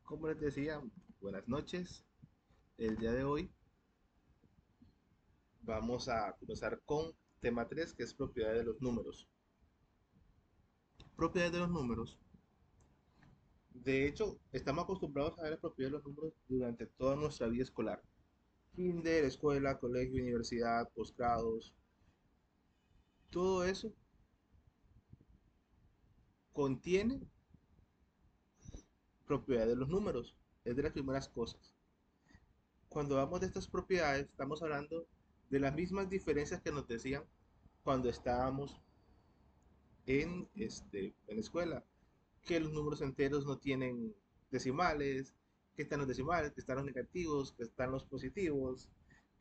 Como les decía, buenas noches. El día de hoy vamos a comenzar con tema 3, que es propiedad de los números. Propiedad de los números. De hecho, estamos acostumbrados a ver la propiedad de los números durante toda nuestra vida escolar. Kinder, escuela, colegio, universidad, posgrados. Todo eso contiene propiedad de los números. Es de las primeras cosas. Cuando hablamos de estas propiedades, estamos hablando de las mismas diferencias que nos decían cuando estábamos en la escuela, que los números enteros no tienen decimales, que están los decimales, que están los negativos, que están los positivos,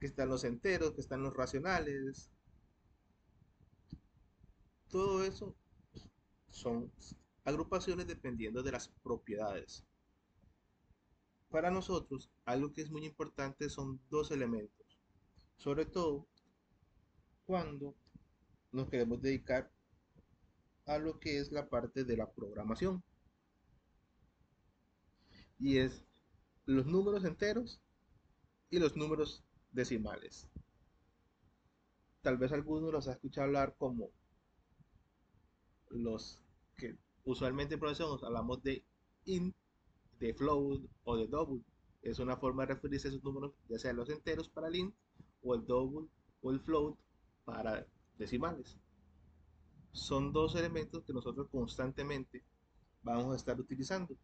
que están los enteros, que están los racionales. Todo eso son agrupaciones dependiendo de las propiedades. Para nosotros, algo que es muy importante son dos elementos, sobre todo cuando nos queremos dedicar a lo que es la parte de la programación, y es los números enteros y los números decimales. Tal vez algunos los ha escuchado hablar como los que usualmente en programación hablamos de int, de float o de double. Es una forma de referirse a esos números, ya sea los enteros para el int o el double o el float para decimales. Son dos elementos que nosotros constantemente vamos a estar utilizando.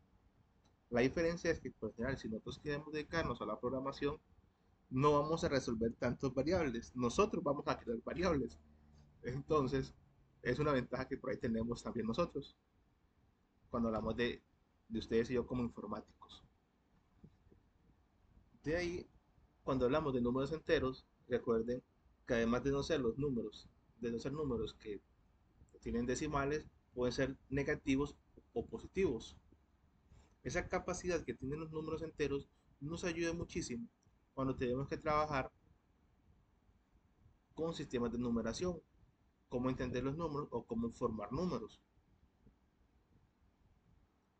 La diferencia es que, por general, si nosotros queremos dedicarnos a la programación, no vamos a resolver tantos variables. Nosotros vamos a crear variables. Entonces, es una ventaja que por ahí tenemos también nosotros, cuando hablamos de ustedes y yo como informáticos. De ahí, cuando hablamos de números enteros, recuerden que además de no ser los números, de no ser números que tienen decimales, pueden ser negativos o positivos. Esa capacidad que tienen los números enteros nos ayuda muchísimo cuando tenemos que trabajar con sistemas de numeración, cómo entender los números o cómo formar números.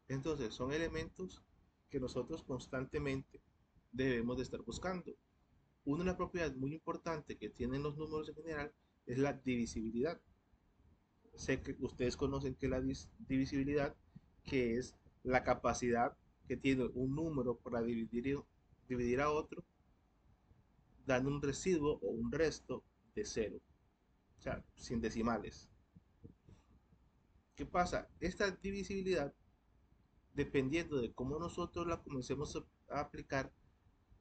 Entonces, son elementos que nosotros constantemente debemos de estar buscando. Una propiedad muy importante que tienen los números en general es la divisibilidad. Sé que ustedes conocen que la divisibilidad, que es la capacidad que tiene un número para dividir a otro, dando un residuo o un resto de cero, o sea, sin decimales. ¿Qué pasa? Esta divisibilidad, dependiendo de cómo nosotros la comencemos a aplicar,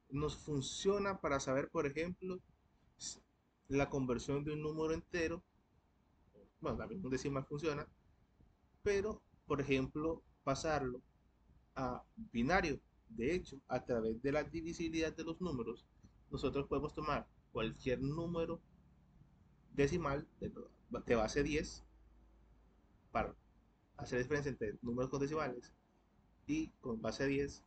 nos funciona para saber, por ejemplo, la conversión de un número entero. Bueno, también un decimal funciona, pero, por ejemplo, pasarlo a binario. De hecho, a través de la divisibilidad de los números, nosotros podemos tomar cualquier número decimal de base 10 para hacer la diferencia entre números con decimales y con base 10,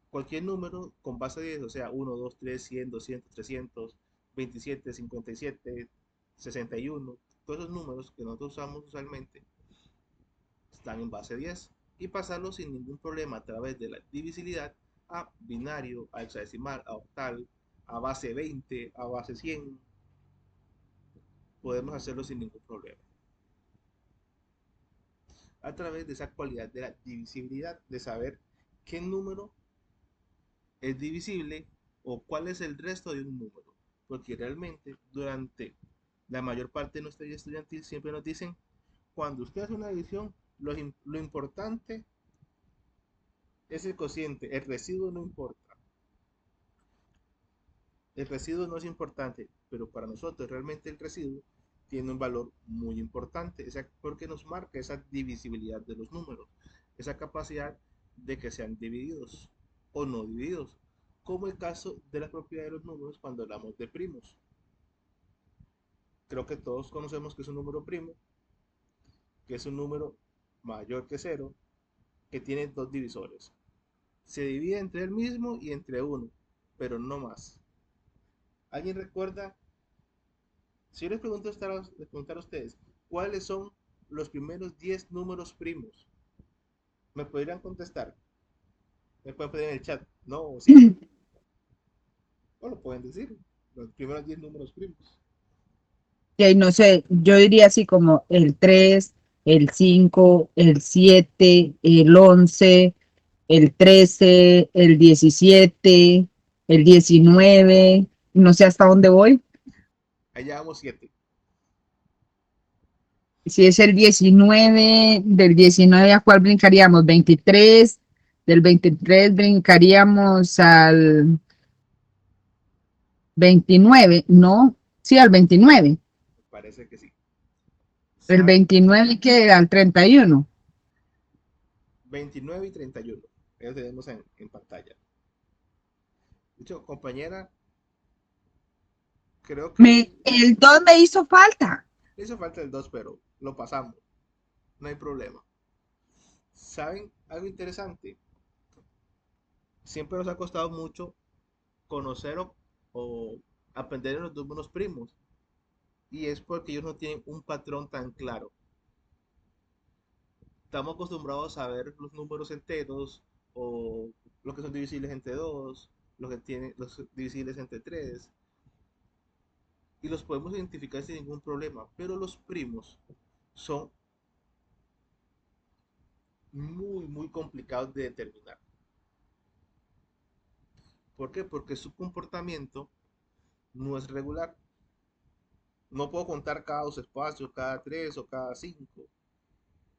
cualquier número con base 10, o sea, 1, 2, 3, 100, 200, 300, 27, 57, 61, todos esos números que nosotros usamos usualmente están en base 10, y pasarlo sin ningún problema a través de la divisibilidad a binario, a hexadecimal, a octal, a base 20, a base 100, podemos hacerlo sin ningún problema. A través de esa cualidad de la divisibilidad, de saber qué número es divisible o cuál es el resto de un número. Porque realmente durante la mayor parte de nuestra vida estudiantil siempre nos dicen, cuando usted hace una división, lo importante es el cociente, el residuo no importa. El residuo no es importante, pero para nosotros realmente el residuo tiene un valor muy importante, porque nos marca esa divisibilidad de los números, esa capacidad de que sean divididos o no divididos, como el caso de la propiedad de los números cuando hablamos de primos. Creo que todos conocemos que es un número primo, que es un número mayor que cero, que tiene dos divisores. Se divide entre él mismo y entre uno, pero no más. ¿Alguien recuerda? Si yo les preguntara a ustedes, ¿cuáles son los primeros 10 números primos? ¿Me podrían contestar? Me pueden poner en el chat, no o sí. O lo pueden decir. Los primeros 10 números primos. Y no sé, yo diría así como el 3, el 5, el 7, el 11, el 13, el 17, el 19, no sé hasta dónde voy. Allá vamos 7. Si es el 19, del 19 a cuál brincaríamos, 23, del 23 brincaríamos al 29, no, sí, al 29. Me parece que sí. El ¿Saben? 29 que al 31. 29 y 31. Ellos tenemos en pantalla. De hecho, compañera, creo que El 2 me hizo falta. hizo falta el 2, pero lo pasamos. No hay problema. ¿Saben algo interesante? Siempre nos ha costado mucho conocer o aprender los números primos. Y es porque ellos no tienen un patrón tan claro. Estamos acostumbrados a ver los números enteros o los que son divisibles entre 2, los divisibles entre 3 y los podemos identificar sin ningún problema, pero los primos son muy complicados de determinar. ¿Por qué? Porque su comportamiento no es regular. No puedo contar cada dos espacios, cada tres o cada cinco.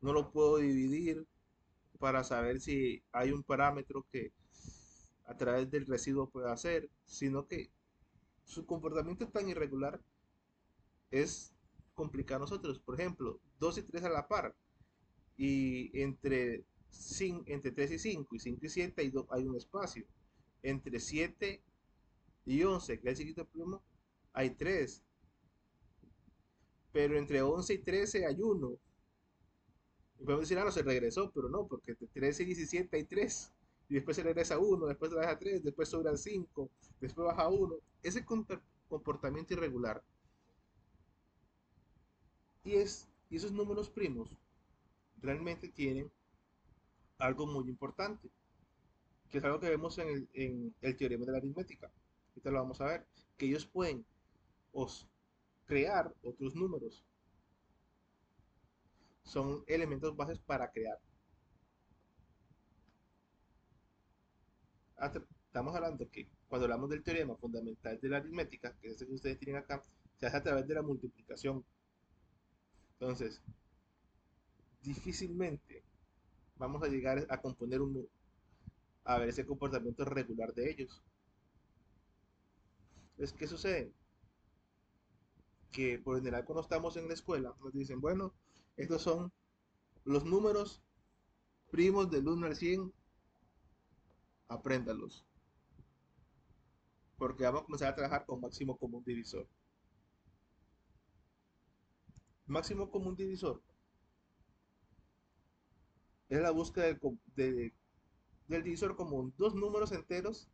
No lo puedo dividir para saber si hay un parámetro que a través del residuo puede hacer, sino que su comportamiento es tan irregular, es complicado a nosotros. Por ejemplo, 2 y 3 a la par, y entre 3 y 5 y 5 y 7 hay un espacio. Entre 7 y 11, que es el chiquito primo, hay 3, pero entre 11 y 13 hay uno. Y podemos decir, ah, no, se regresó, pero no, porque entre 13 y 17 hay 3. Y después se regresa a 1, después se baja a 3, después sube a 5, después baja a 1. Ese comportamiento irregular y esos números primos realmente tienen algo muy importante, que es algo que vemos en el teorema de la aritmética. Ahorita lo vamos a ver, que ellos pueden os crear otros números. Son elementos bases para crear. Estamos hablando que cuando hablamos del teorema fundamental de la aritmética, que es ese que ustedes tienen acá, se hace a través de la multiplicación. Entonces, difícilmente vamos a llegar a componer a ver ese comportamiento regular de ellos. Entonces, ¿qué sucede? Que por general cuando estamos en la escuela nos dicen, bueno, estos son los números primos del 1 al 100, apréndalos, porque vamos a comenzar a trabajar con máximo común divisor. Máximo común divisor es la búsqueda del divisor común, dos números enteros,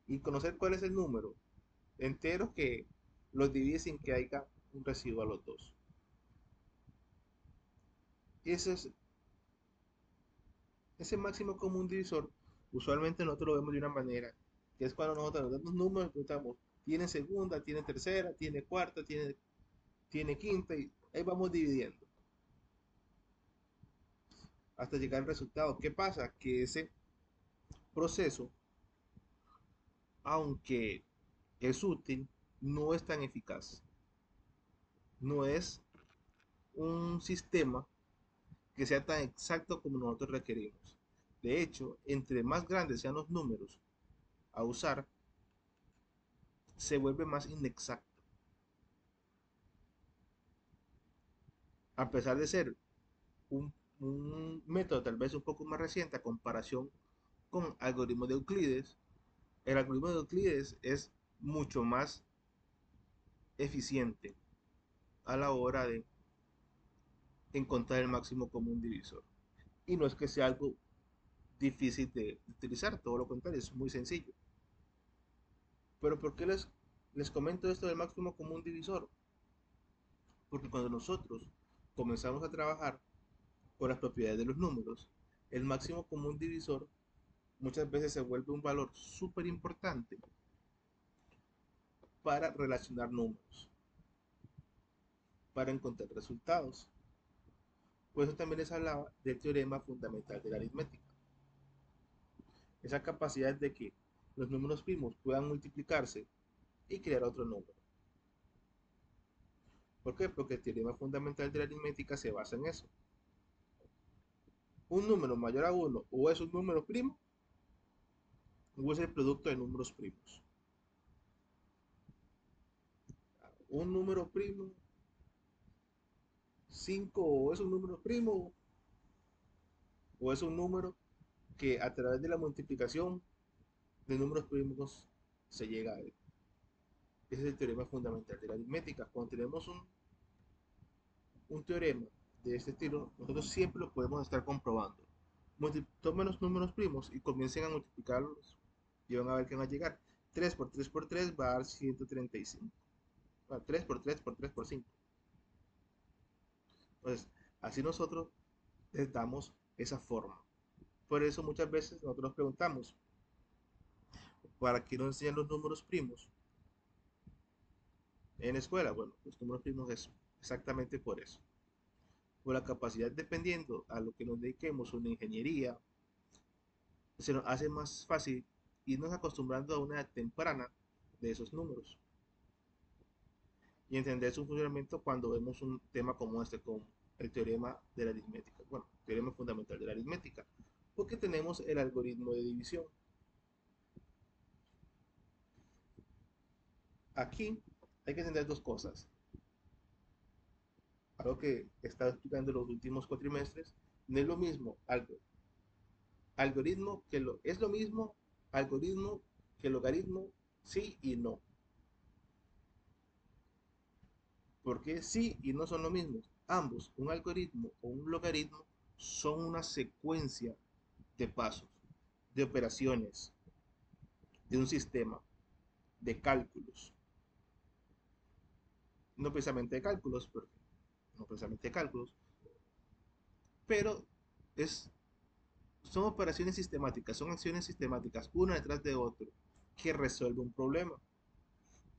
y conocer cuál es el número entero que los divide sin que haya un residuo a los dos. Y ese máximo común divisor, usualmente nosotros lo vemos de una manera, que es cuando nosotros nos damos números, preguntamos, tiene segunda, tiene tercera, tiene cuarta, tiene quinta, y ahí vamos dividiendo hasta llegar al resultado. ¿Qué pasa? Que ese proceso, aunque es útil, no es tan eficaz. No es un sistema que sea tan exacto como nosotros requerimos. De hecho, entre más grandes sean los números a usar, se vuelve más inexacto. A pesar de ser un método tal vez un poco más reciente a comparación con algoritmos de Euclides, el algoritmo de Euclides es mucho más eficiente a la hora de encontrar el máximo común divisor. Y no es que sea algo difícil de utilizar, todo lo contrario, es muy sencillo. Pero ¿por qué les comento esto del máximo común divisor? Porque cuando nosotros comenzamos a trabajar con las propiedades de los números, el máximo común divisor muchas veces se vuelve un valor súper importante para relacionar números, para encontrar resultados. Por eso también les hablaba del teorema fundamental de la aritmética. Esa capacidad de que los números primos puedan multiplicarse y crear otro número. ¿Por qué? Porque el teorema fundamental de la aritmética se basa en eso. Un número mayor a 1 o es un número primo o es el producto de números primos. Un número primo 5 o es un número primo o es un número que a través de la multiplicación de números primos se llega a él. Ese es el teorema fundamental de la aritmética. Cuando tenemos un teorema de este estilo, nosotros siempre lo podemos estar comprobando. Tomen los números primos y comiencen a multiplicarlos y van a ver que van a llegar. 3 por 3 por 3 va a dar 135. 3 por 3 por 3 por 5. Entonces, así nosotros les damos esa forma. Por eso muchas veces nosotros nos preguntamos, ¿para qué nos enseñan los números primos en la escuela? Bueno, los números primos es exactamente por eso. Por la capacidad, dependiendo a lo que nos dediquemos, una ingeniería, se nos hace más fácil irnos acostumbrando a una edad temprana de esos números y entender su funcionamiento cuando vemos un tema como este, como el teorema de la aritmética. Bueno, teorema fundamental de la aritmética, porque tenemos el algoritmo de división. Aquí hay que entender dos cosas. Algo que he estado explicando en los últimos cuatrimestres, no es lo mismo algoritmo que es lo mismo algoritmo que logaritmo, sí y no. Porque sí y no son lo mismo. Ambos, un algoritmo o un logaritmo, son una secuencia de pasos, de operaciones, de un sistema, de cálculos. No precisamente de cálculos, no precisamente de cálculos, pero es, son operaciones sistemáticas, son acciones sistemáticas, una detrás de otra, que resuelve un problema.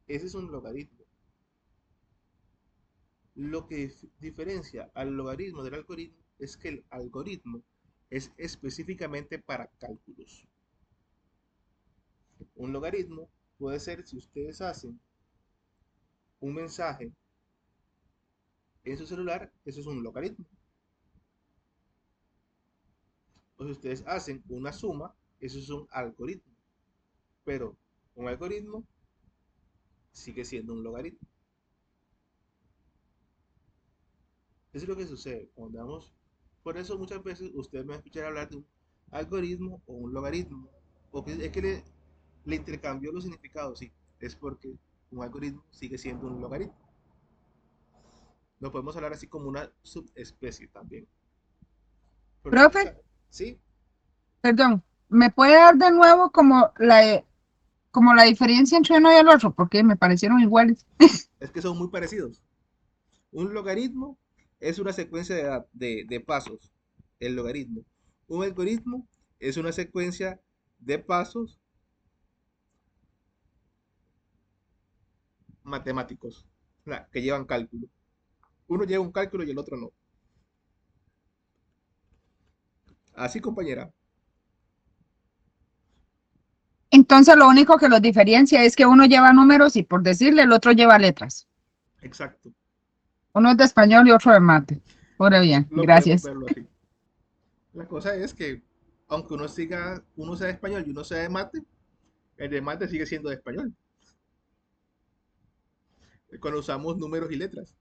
Ese es un logaritmo. Lo que diferencia al logaritmo del algoritmo es que el algoritmo es específicamente para cálculos. Un logaritmo puede ser si ustedes hacen un mensaje en su celular, eso es un logaritmo. O si ustedes hacen una suma, eso es un algoritmo. Pero un algoritmo sigue siendo un logaritmo. Eso es lo que sucede cuando damos. Por eso muchas veces ustedes me van a escuchar hablar de un algoritmo o un logaritmo. O que es que le intercambió los significados, sí. Es porque un algoritmo sigue siendo un logaritmo. Lo podemos hablar así como una subespecie también. Porque Profe, sí, perdón, ¿me puede dar de nuevo como la diferencia entre uno y el otro? Porque me parecieron iguales. es que son muy parecidos. Un logaritmo es una secuencia de pasos, el logaritmo. Un algoritmo es una secuencia de pasos matemáticos, que llevan cálculo. Uno lleva un cálculo y el otro no. Así, compañera. Entonces lo único que los diferencia es que uno lleva números y por decirle el otro lleva letras. Exacto. Uno es de español y otro de mate. Ahora bien, Lo podemos gracias. verlo así. La cosa es que, aunque uno sea de español y uno sea de mate, el de mate sigue siendo de español. Cuando usamos números y letras.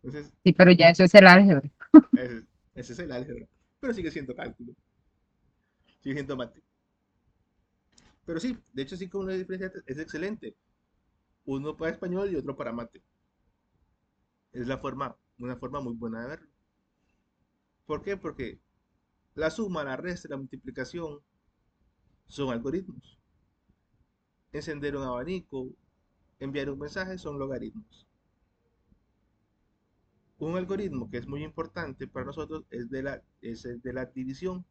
Entonces, Sí, pero ya eso es el álgebra. ese, ese es el álgebra. Pero sigue siendo cálculo. Sigue siendo mate. Pero sí, de hecho sí, como una diferencia es excelente. Uno para español y otro para mate. Es una forma muy buena de verlo. ¿Por qué? Porque la suma, la resta y la multiplicación son algoritmos. Encender un abanico, enviar un mensaje son logaritmos. Un algoritmo que es muy importante para nosotros es el de la división.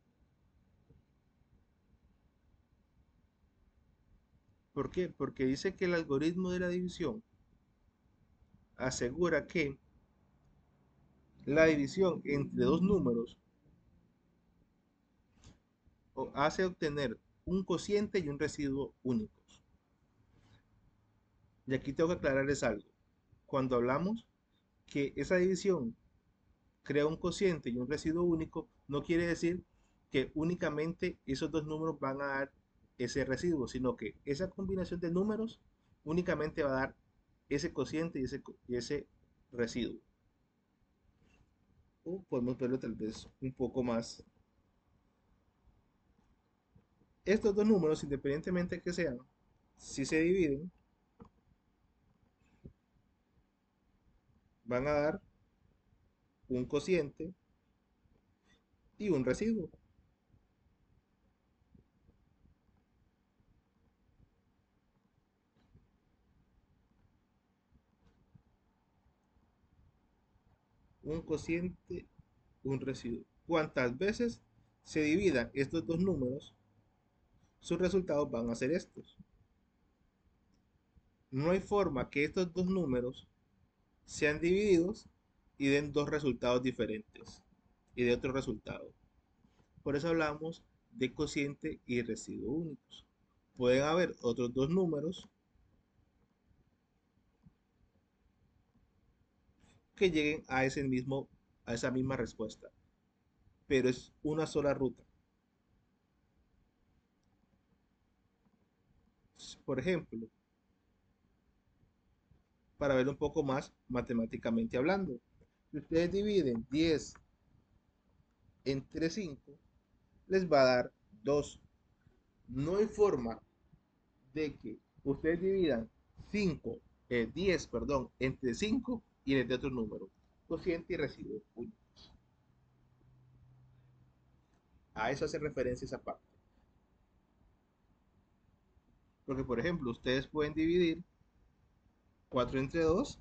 ¿Por qué? Porque dice que el algoritmo de la división asegura que la división entre dos números hace obtener un cociente y un residuo únicos. Y aquí tengo que aclararles algo. Cuando hablamos que esa división crea un cociente y un residuo único, no quiere decir que únicamente esos dos números van a dar ese residuo, sino que esa combinación de números únicamente va a dar ese cociente y ese residuo. O podemos verlo tal vez un poco más. Estos dos números, independientemente de que sean, si se dividen, van a dar un cociente y un residuo. Un cociente, un residuo. Cuantas veces se dividan estos dos números, sus resultados van a ser estos. No hay forma que estos dos números sean divididos y den dos resultados diferentes y de otro resultado. Por eso hablamos de cociente y residuo únicos. Pueden haber otros dos números que lleguen a esa misma respuesta, pero es una sola ruta. Por ejemplo, para ver un poco más matemáticamente hablando, si ustedes dividen 10 entre 5, les va a dar 2. No hay forma de que ustedes dividan 10, perdón, entre 5 y les dé otro número. Cociente y residuo únicos. A eso hace referencia esa parte. Porque, por ejemplo, ustedes pueden dividir 4 entre 2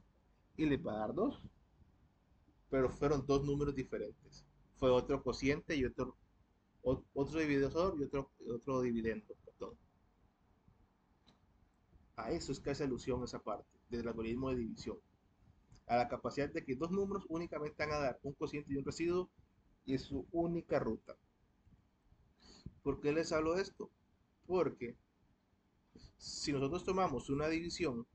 y les va a dar 2. Pero fueron dos números diferentes. Fue otro cociente y otro divisor y otro dividendo. Perdón. A eso es que hace alusión esa parte del algoritmo de división. A la capacidad de que dos números únicamente van a dar un cociente y un residuo y es su única ruta. ¿Por qué les hablo de esto? Porque si nosotros tomamos una división,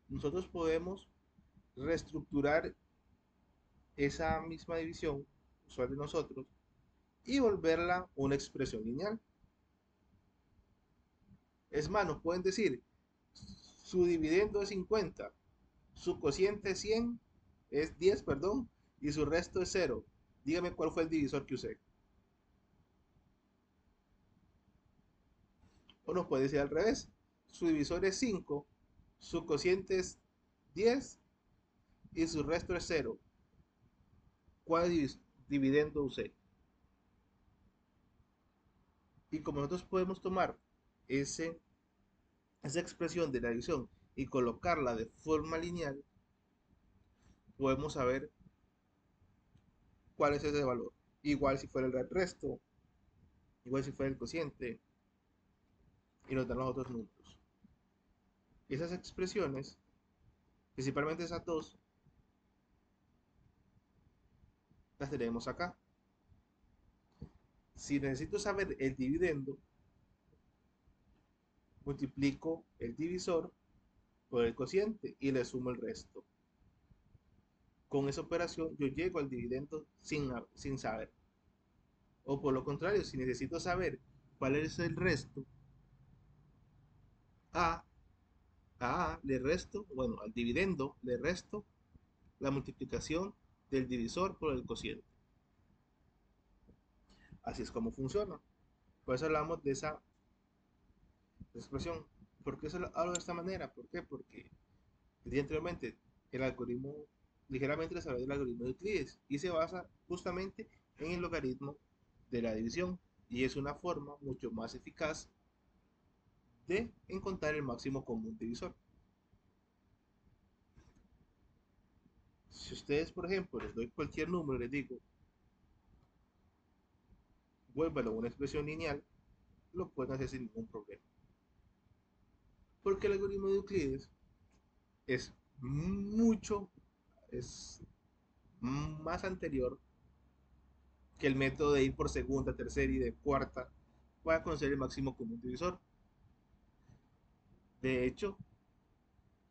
nosotros podemos reestructurar esa misma división usual de nosotros y volverla una expresión lineal. Es más, nos pueden decir, su dividendo es 50, su cociente es 100, es 10, perdón, y su resto es 0. Dígame cuál fue el divisor que usé. O nos puede decir al revés, su divisor es 5, su cociente es 10 y su resto es 0. ¿Cuál dividendo usé? Y como nosotros podemos tomar ese, esa expresión de la división y colocarla de forma lineal, podemos saber cuál es ese valor. Igual si fuera el resto, igual si fuera el cociente, y nos dan los otros números. Esas expresiones, principalmente esas dos, las tenemos acá. Si necesito saber el dividendo, multiplico el divisor por el cociente y le sumo el resto. Con esa operación yo llego al dividendo sin saber. O por lo contrario, si necesito saber cuál es el resto, a, a le resto, bueno, al dividendo le resto la multiplicación del divisor por el cociente. Así es como funciona. Por eso hablamos de esa expresión. ¿Por qué hablo de esta manera? ¿Por qué? Porque anteriormente el algoritmo, ligeramente les hablé del algoritmo de Euclides y se basa justamente en el logaritmo de la división y es una forma mucho más eficaz de encontrar el máximo común divisor. Si ustedes, por ejemplo, les doy cualquier número y les digo, vuélvalo a una expresión lineal, lo pueden hacer sin ningún problema. Porque el algoritmo de Euclides es mucho, es más anterior que el método de ir por segunda, tercera y de cuarta para conocer el máximo común divisor. De hecho,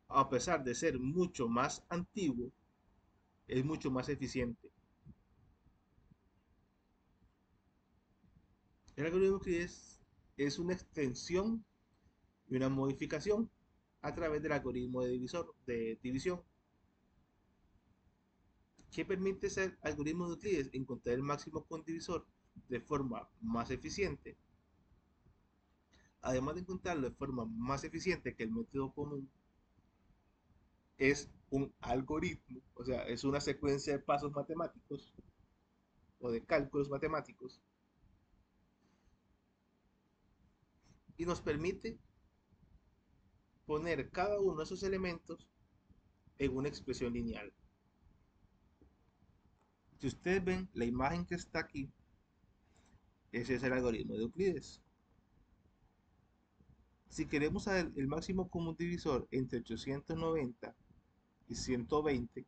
a pesar de ser mucho más antiguo, es mucho más eficiente. El algoritmo que es una extensión y una modificación a través del algoritmo de división, que permite ser algoritmo de Euclides encontrar el máximo común divisor de forma más eficiente. Además de encontrarlo de forma más eficiente que el método común, es un algoritmo, o sea, es una secuencia de pasos matemáticos o de cálculos matemáticos y nos permite poner cada uno de esos elementos en una expresión lineal. Si ustedes ven la imagen que está aquí, ese es el algoritmo de Euclides. Si queremos saber el máximo común divisor entre 890 y 120,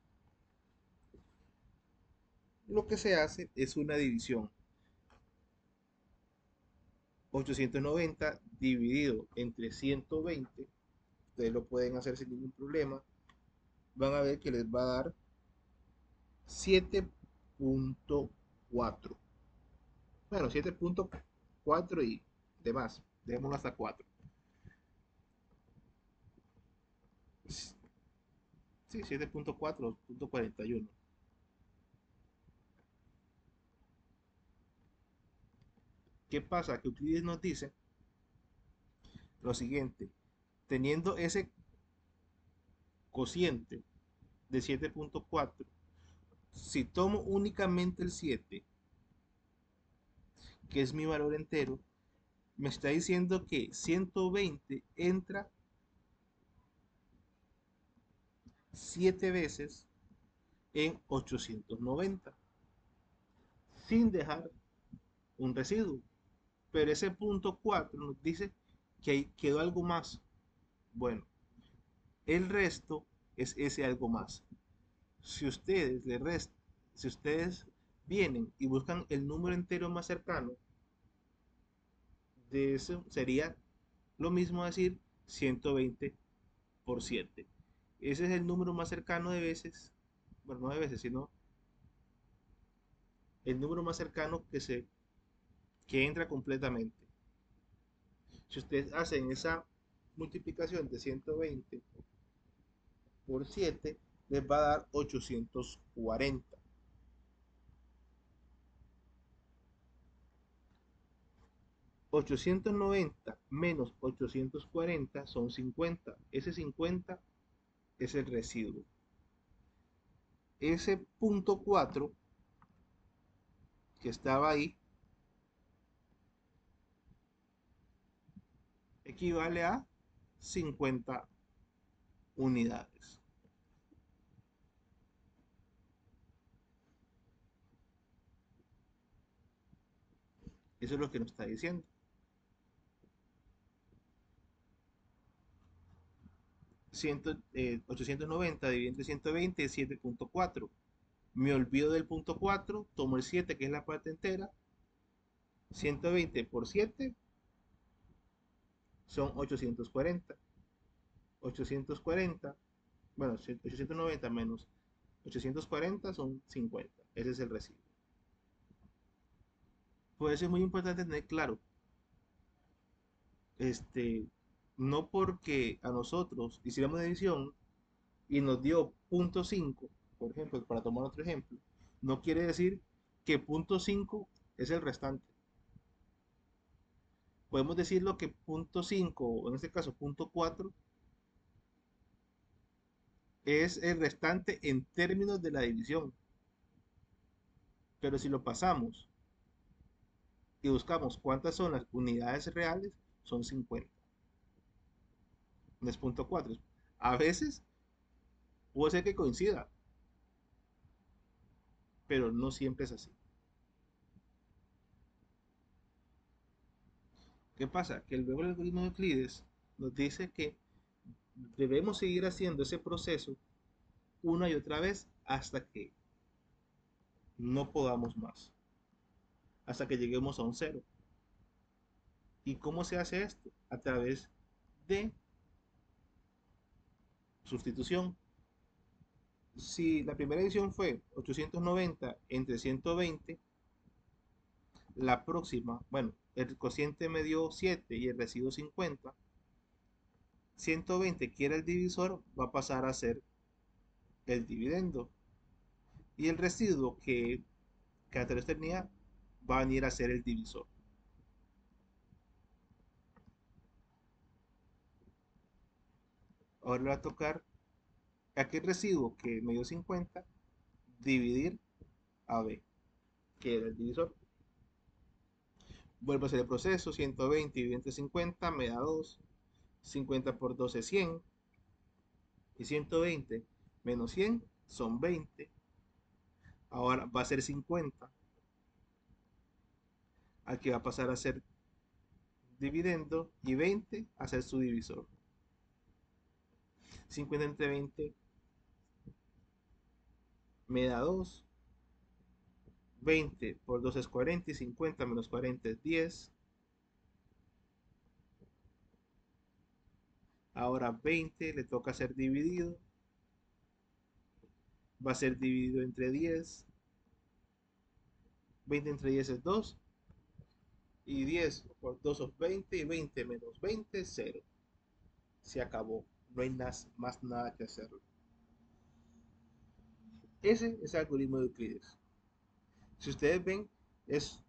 lo que se hace es una división. 890 dividido entre 120, ustedes lo pueden hacer sin ningún problema, van a ver que les va a dar 7.4. Bueno, 7.4 y demás. Dejémoslo hasta 4. Sí, 7.4.41. ¿Qué pasa? Que Euclides nos dice lo siguiente. Teniendo ese cociente de 7.4, si tomo únicamente el 7, que es mi valor entero, me está diciendo que 120 entra 7 veces en 890, sin dejar un residuo. Pero ese punto 4 nos dice que ahí quedó algo más. Bueno, el resto es ese algo más. Si ustedes le restan, si ustedes vienen y buscan el número entero más cercano, de eso sería lo mismo decir 120 por 7. Ese es el número más cercano de veces, bueno, no de veces, sino el número más cercano que entra completamente. Si ustedes hacen esa multiplicación de 120 por 7, les va a dar 840. 890 menos 840 son 50. Ese 50 es el residuo. Ese punto 4 que estaba ahí equivale a 50 unidades. Eso es lo que nos está diciendo. 890 dividido entre 120 es 7.4. Me olvido del punto 4, tomo el 7 que es la parte entera. 120 por 7 son 840. 840, bueno, 890 menos 840 son 50. Ese es el residuo. Por eso es muy importante tener claro, este, no porque a nosotros hiciéramos división y nos dio punto 5, por ejemplo, para tomar otro ejemplo, no quiere decir que punto 5 es el restante. Podemos decirlo que punto 5, o en este caso punto 4, es el restante en términos de la división. Pero si lo pasamos y buscamos cuántas son las unidades reales, son 50. No es punto 4. A veces puede ser que coincida, pero no siempre es así. ¿Qué pasa? Que luego el algoritmo de Euclides nos dice que debemos seguir haciendo ese proceso una y otra vez hasta que no podamos más, hasta que lleguemos a un cero. ¿Y cómo se hace esto? A través de sustitución. Si la primera edición fue 890 entre 120, la próxima, bueno, el cociente me dio 7 y el residuo 50, 120, que era el divisor, va a pasar a ser el dividendo. Y el residuo que antes tenía va a venir a ser el divisor. Ahora le va a tocar aquel residuo que me dio 50, dividir a B, que era el divisor. Vuelvo a hacer el proceso, 120 dividido entre 50 me da 2, 50 por 12 es 100, y 120 menos 100 son 20. Ahora va a ser 50, aquí va a pasar a ser dividendo y 20 a ser su divisor. 50 entre 20 me da 2, 20 por 2 es 40 y 50 menos 40 es 10. Ahora 20 le toca ser dividido, va a ser dividido entre 10. 20 entre 10 es 2 y 10 por 2 es 20 y 20 menos 20 es 0. Se acabó, no hay más nada que hacer. Ese es el algoritmo de Euclides. Si ustedes ven, es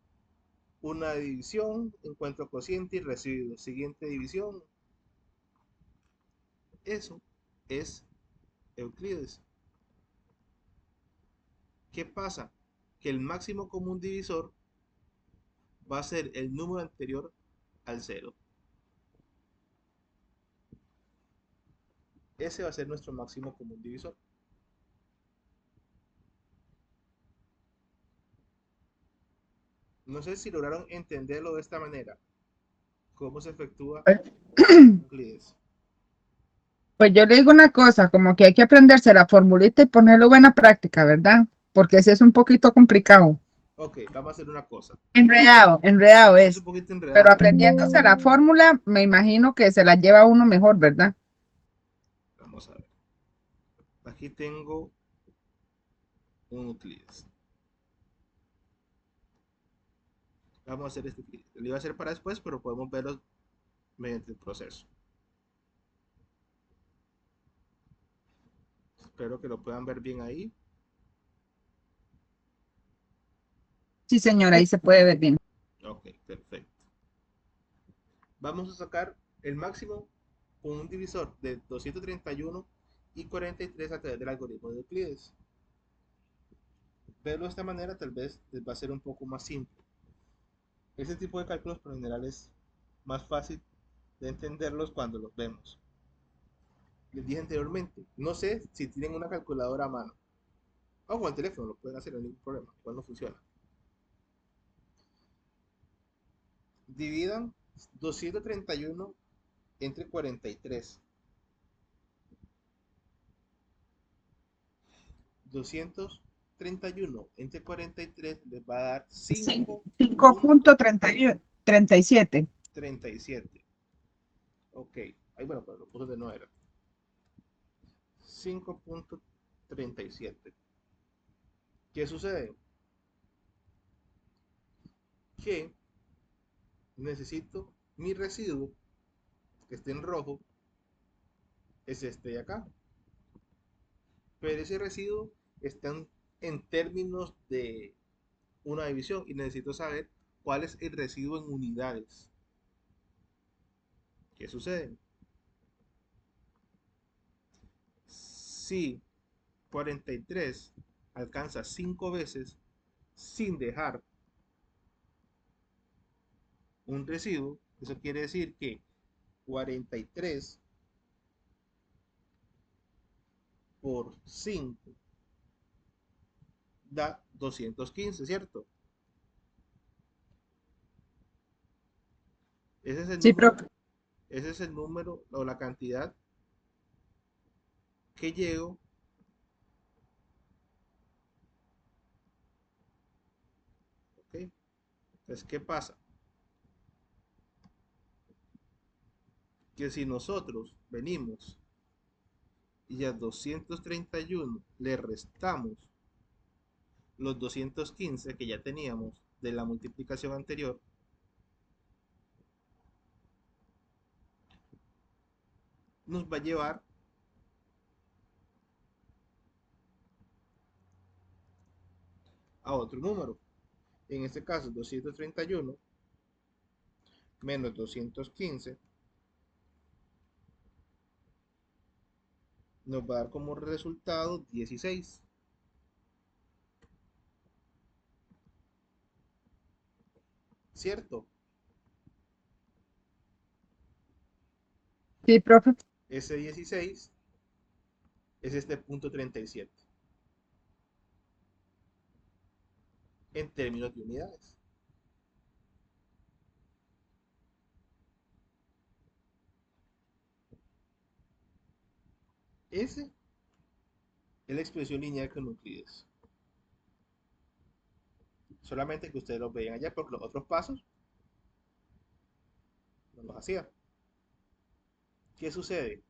una división, encuentro cociente y residuo. Siguiente división. Eso es Euclides. ¿Qué pasa? Que el máximo común divisor va a ser el número anterior al cero. Ese va a ser nuestro máximo común divisor. No sé si lograron entenderlo de esta manera. ¿Cómo se efectúa Euclides? Pues yo le digo una cosa, como que hay que aprenderse la formulita y ponerlo en buena práctica, ¿verdad? Porque ese es un poquito complicado. Ok, vamos a hacer una cosa. Enredado, enredado Es un es. poquito Pero enredado. aprendiéndose la fórmula, me imagino que se la lleva uno mejor, ¿verdad? Vamos a ver. Aquí tengo un Euclides. Vamos a hacer este Euclides. Lo iba a hacer para después, pero podemos verlo mediante el proceso. Espero que lo puedan ver bien ahí. Sí, señora, ahí se puede ver bien. Ok, perfecto. Vamos a sacar el máximo con un divisor de 231 y 43 a través del algoritmo de Euclides. Verlo de esta manera tal vez les va a ser un poco más simple. Este tipo de cálculos por lo general es más fácil de entenderlos cuando los vemos. Les dije anteriormente, no sé si tienen una calculadora a mano o con el teléfono, lo pueden hacer, no hay ningún problema, igual no funciona. Dividan 231 entre 43. 231 entre 43 les va a dar 5.37. 5.37. Ok, ahí bueno, pero lo puse de no era. 5.37. ¿Qué sucede? Que necesito mi residuo que esté en rojo, es este de acá. Pero ese residuo está en términos de una división y necesito saber cuál es el residuo en unidades. ¿Qué sucede? Si 43 alcanza 5 veces sin dejar un residuo, eso quiere decir que 43 por 5 da 215, ¿cierto? Ese es el Sí, número, profe. ese es el número o la cantidad que llego. ¿Ok? Entonces, ¿qué pasa? Que si nosotros venimos y a 231 le restamos los 215 que ya teníamos de la multiplicación anterior, nos va a llevar a otro número. En este caso, 231 menos 215 nos va a dar como resultado 16. ¿Cierto? Sí, profe. Ese 16 es este punto 37 en términos de unidades. Ese es la expresión lineal con Euclides. Solamente que ustedes lo vean allá porque los otros pasos no los hacía. ¿Qué sucede?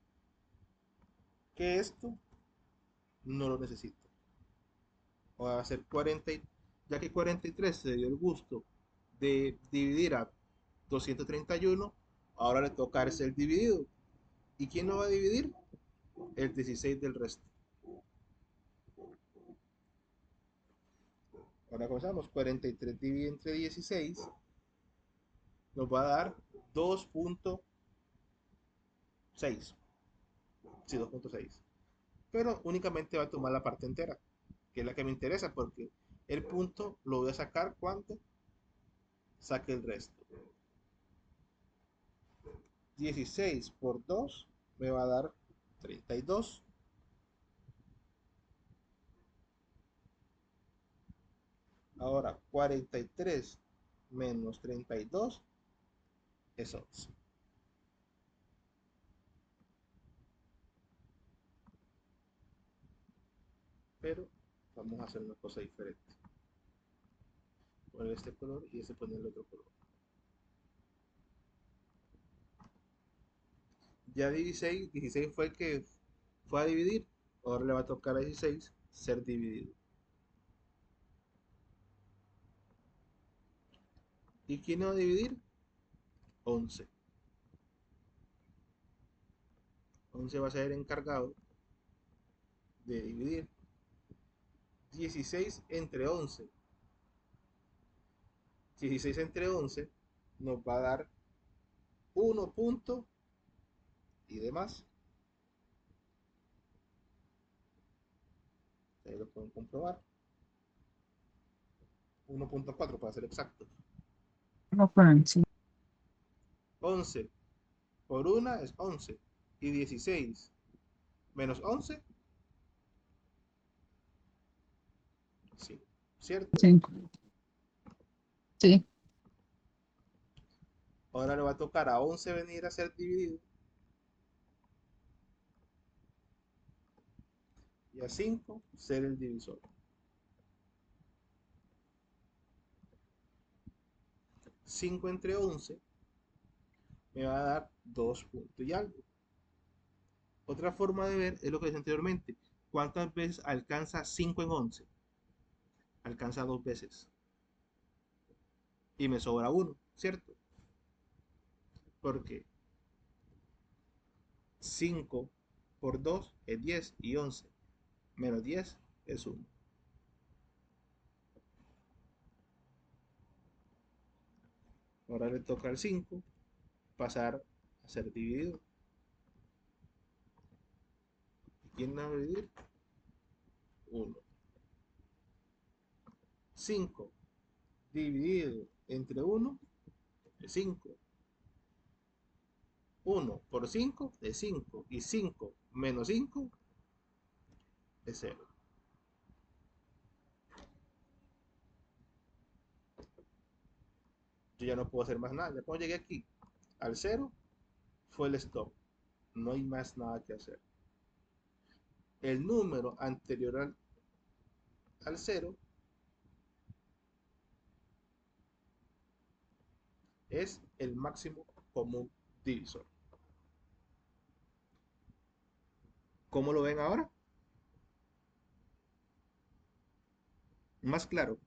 Que esto no lo necesito. Va a ser 40, ya que 43 se dio el gusto de dividir a 231, ahora le toca ser dividido. ¿Y quién lo va a dividir? El 16 del resto. Ahora comenzamos. 43 dividido entre 16 nos va a dar 2.6. Sí, 2.6. Pero únicamente va a tomar la parte entera, que es la que me interesa, porque el punto lo voy a sacar cuando saque el resto. 16 por 2 me va a dar 32. Ahora 43 menos 32 es 11. Pero vamos a hacer una cosa diferente. Poner este color y este poner el otro color. Ya 16 fue el que fue a dividir. Ahora le va a tocar a 16 ser dividido. ¿Y quién va a dividir? 11. 11 va a ser el encargado de dividir 16 entre 11. 16 entre 11 nos va a dar 1 punto y demás. Ustedes lo pueden comprobar. 1.4 para ser exactos. No, Juan, sí. 11 por 1 es 11. Y 16 menos 11, sí, ¿cierto? 5. Sí. Ahora le va a tocar a 11 venir a ser dividido y a 5 ser el divisor. 5 entre 11 me va a dar 2 puntos y algo. Otra forma de ver es lo que dije anteriormente. ¿Cuántas veces alcanza 5 en 11? Alcanza 2 veces. Y me sobra 1, ¿cierto? Porque 5 por 2 es 10 y 11 menos 10 es 1. Ahora le toca al 5 pasar a ser dividido. ¿Quién va a dividir? 1. 5 dividido entre 1 es 5. 1 por 5 es 5. Y 5 menos 5 es 0. yo ya no puedo hacer más nada. Ya cuando llegué aquí, al cero, fue el stop. No hay más nada que hacer. El número anterior al cero es el máximo común divisor. ¿Cómo lo ven ahora? Más claro.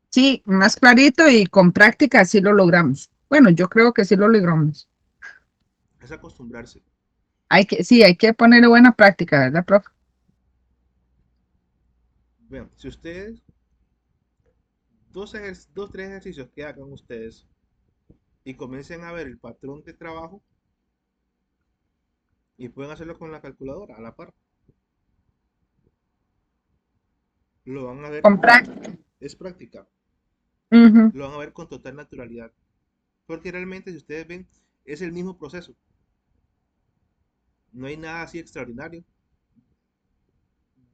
Sí, más clarito y con práctica sí lo logramos. Bueno, yo creo que sí lo logramos. Es acostumbrarse. Sí, hay que ponerle buena práctica, ¿verdad, profe? Vean, si ustedes, tres ejercicios que hagan ustedes y comiencen a ver el patrón de trabajo y pueden hacerlo con la calculadora a la par, lo van a ver, Con práctica. es práctica, Ujú. lo van a ver con total naturalidad. Porque realmente, si ustedes ven, es el mismo proceso. No hay nada así extraordinario.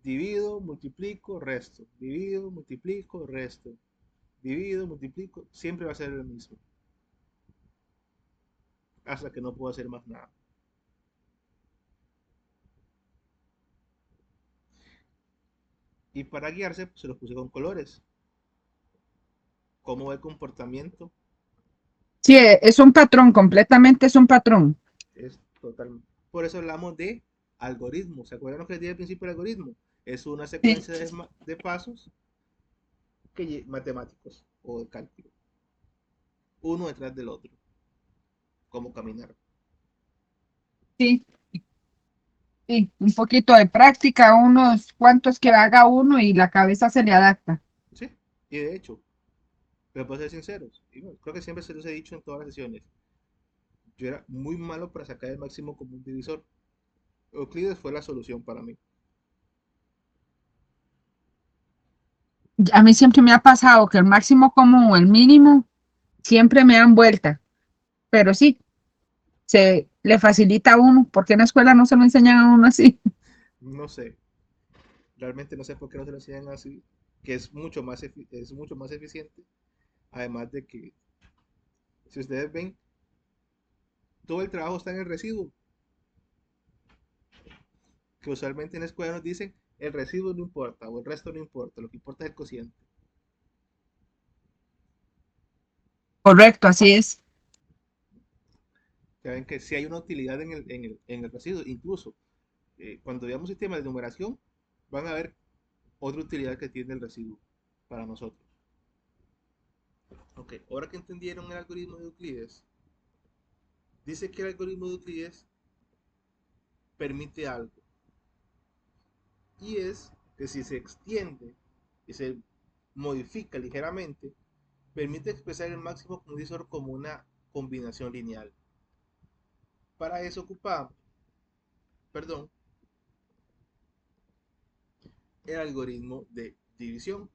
Divido, multiplico, resto. Divido, multiplico, resto. Divido, multiplico. Siempre va a ser el mismo. Hasta que no puedo hacer más nada. Y para guiarse, pues, se los puse con colores. ¿Cómo va el comportamiento? Sí, es un patrón, completamente es un patrón. Es total. Por eso hablamos de algoritmo. ¿Se acuerdan lo que dije al principio del algoritmo? Es una Sí. secuencia de pasos matemáticos o de cálculo. Uno detrás del otro. Como caminar. Sí, sí, un poquito de práctica, unos cuantos que haga uno y la cabeza se le adapta. Sí. Y de hecho, pero para ser sinceros, y bueno, creo que siempre se los he dicho en todas las sesiones, yo era muy malo para sacar el máximo común divisor. Euclides fue la solución para mí. A mí siempre me ha pasado que el máximo común o el mínimo siempre me dan vuelta, pero sí, se le facilita a uno, porque en la escuela no se lo enseñan a uno así. No sé, realmente no sé por qué no se lo enseñan así, que es mucho más eficiente. Además de que, si ustedes ven, todo el trabajo está en el residuo, que usualmente en la escuela nos dicen el residuo no importa o el resto no importa, lo que importa es el cociente. Correcto, así es. Ya ven que si hay una utilidad en el residuo, incluso cuando veamos sistemas de numeración, van a ver otra utilidad que tiene el residuo para nosotros. Ok, ahora que entendieron el algoritmo de Euclides, dice que el algoritmo de Euclides permite algo, y es que si se extiende y se modifica ligeramente, permite expresar el máximo común divisor como una combinación lineal. Para eso ocupamos, perdón, el algoritmo de división.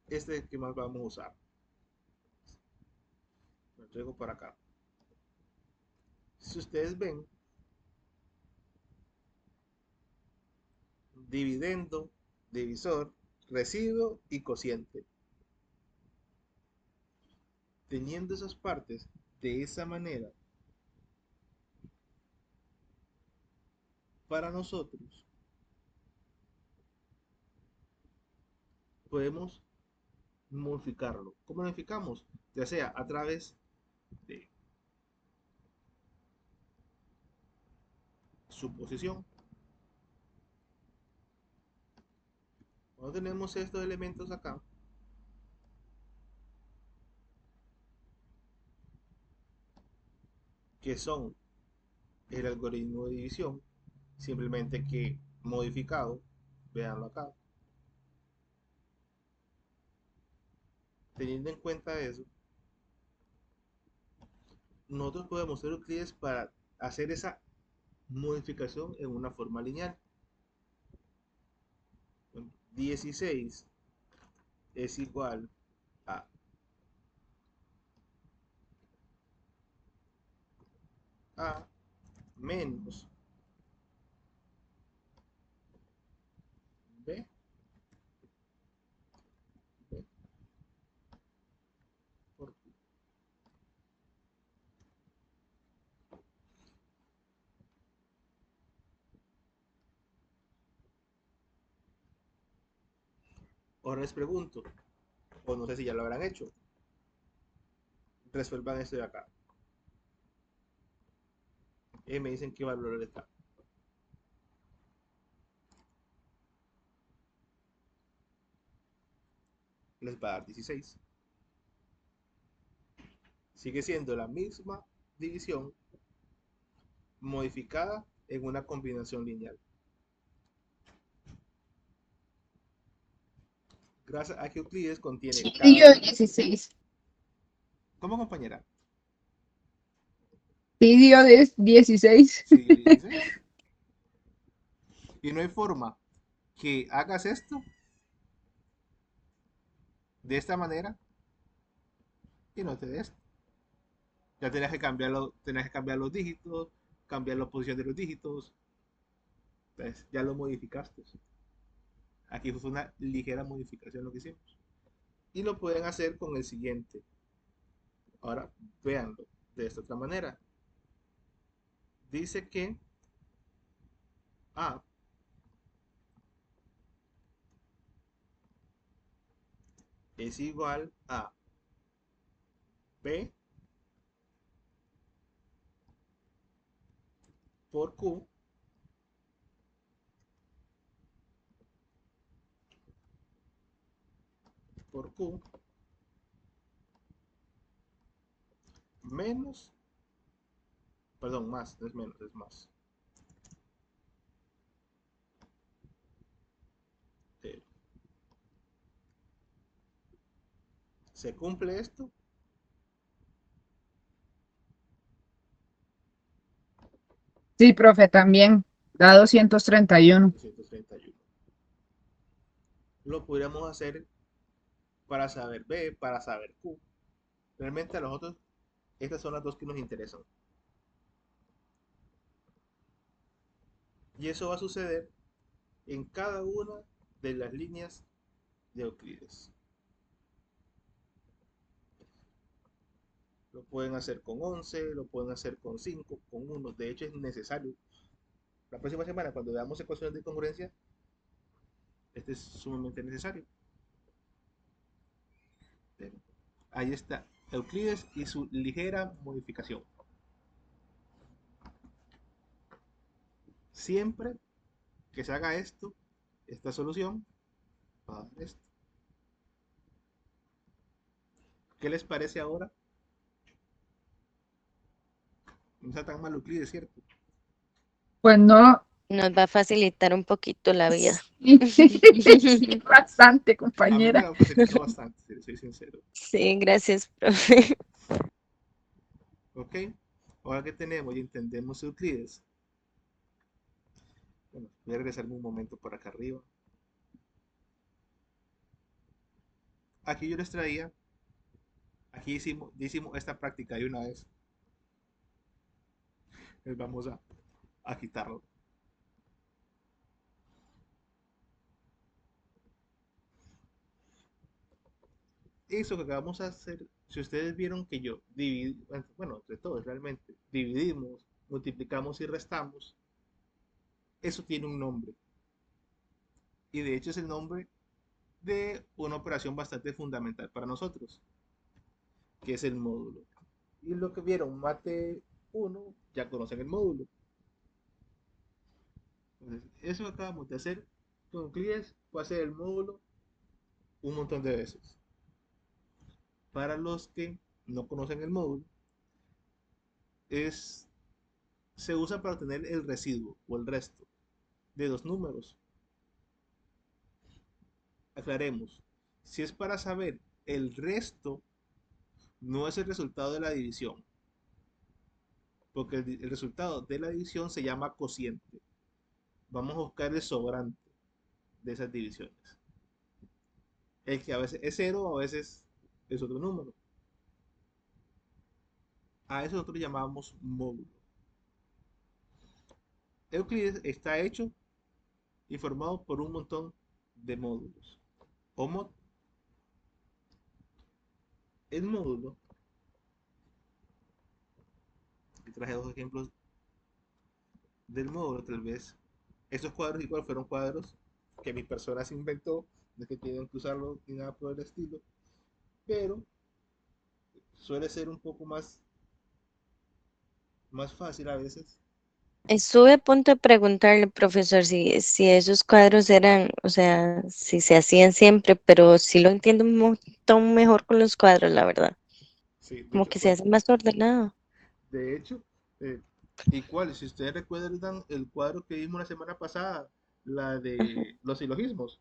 Este es el que más vamos a usar. Lo traigo para acá. Si ustedes ven, dividendo, divisor, residuo y cociente. Teniendo esas partes de esa manera, para nosotros podemos modificarlo. ¿Cómo lo modificamos? Ya sea a través de suposición. Cuando tenemos estos elementos acá, que son el algoritmo de división, simplemente que modificado, veanlo acá. Teniendo en cuenta eso, nosotros podemos usar Euclides para hacer esa modificación en una forma lineal. 16 es igual a A menos B Ahora les pregunto, o no sé si ya lo habrán hecho, resuelvan esto de acá. Y me dicen qué valor les da. Les va a dar 16. Sigue siendo la misma división modificada en una combinación lineal. Gracias a que Euclides contiene Sí, cada dio uno. 16. ¿Cómo, compañera? Sí, dio 16. Sí, dio 16. Y no hay forma que hagas esto de esta manera y no te des. Ya tenés que cambiar los dígitos, cambiar la posición de los dígitos. Entonces, ya lo modificaste. Aquí fue una ligera modificación lo que hicimos. Y lo pueden hacer con el siguiente. Ahora, véanlo de esta otra manera. Dice que A es igual a B por Q por Q menos, perdón, más, no es menos, es más. Eh, ¿Se cumple esto? Sí, profe, también da 231. 231. Lo podríamos hacer para saber B, para saber Q. Realmente a los otros, estas son las dos que nos interesan. Y eso va a suceder en cada una de las líneas de Euclides. Lo pueden hacer con 11, lo pueden hacer con 5, con 1. De hecho, es necesario. La próxima semana, cuando veamos ecuaciones de congruencia, este es sumamente necesario. Ahí está Euclides y su ligera modificación. Siempre que se haga esto, esta solución va a dar esto. ¿Qué les parece ahora? No está tan mal Euclides, ¿cierto? Pues no, Nos va a facilitar un poquito la vida. sí, bastante, A mí me compañera. lo facilitó bastante, si soy sincero. Sí, gracias, profe. ¿Ok? Ahora que tenemos y entendemos Euclides, bueno, voy a regresarme un momento por acá arriba. Aquí yo les traía, aquí hicimos esta práctica de una vez. Les vamos a quitarlo. Eso que acabamos de hacer, si ustedes vieron que yo dividí, bueno, entre todos realmente, dividimos, multiplicamos y restamos, eso tiene un nombre. Y de hecho es el nombre de una operación bastante fundamental para nosotros, que es el módulo. Y lo que vieron mate 1 ya conocen el módulo. Entonces, eso que acabamos de hacer con Euclides fue hacer el módulo un montón de veces. Para los que no conocen el módulo, es, se usa para obtener el residuo o el resto de dos números. Aclaremos, si es para saber el resto, no es el resultado de la división, porque el resultado de la división se llama cociente. Vamos a buscar el sobrante de esas divisiones. El que a veces es cero, a veces es otro número. A eso nosotros llamamos módulo. Euclides está hecho y formado por un montón de módulos. O el módulo, que traje dos ejemplos del módulo, tal vez. Estos cuadros igual fueron cuadros que mi persona se inventó, no es que tienen que usarlo ni nada por el estilo, pero suele ser un poco más fácil a veces. Estuve a punto de preguntarle, profesor, si esos cuadros eran, o sea, si se hacían siempre, pero sí lo entiendo un montón mejor con los cuadros, la verdad. Sí, Como que se hace más ordenado. de hecho, eh, igual, si ustedes recuerdan el cuadro que vimos la semana pasada, la Ajá. de los silogismos,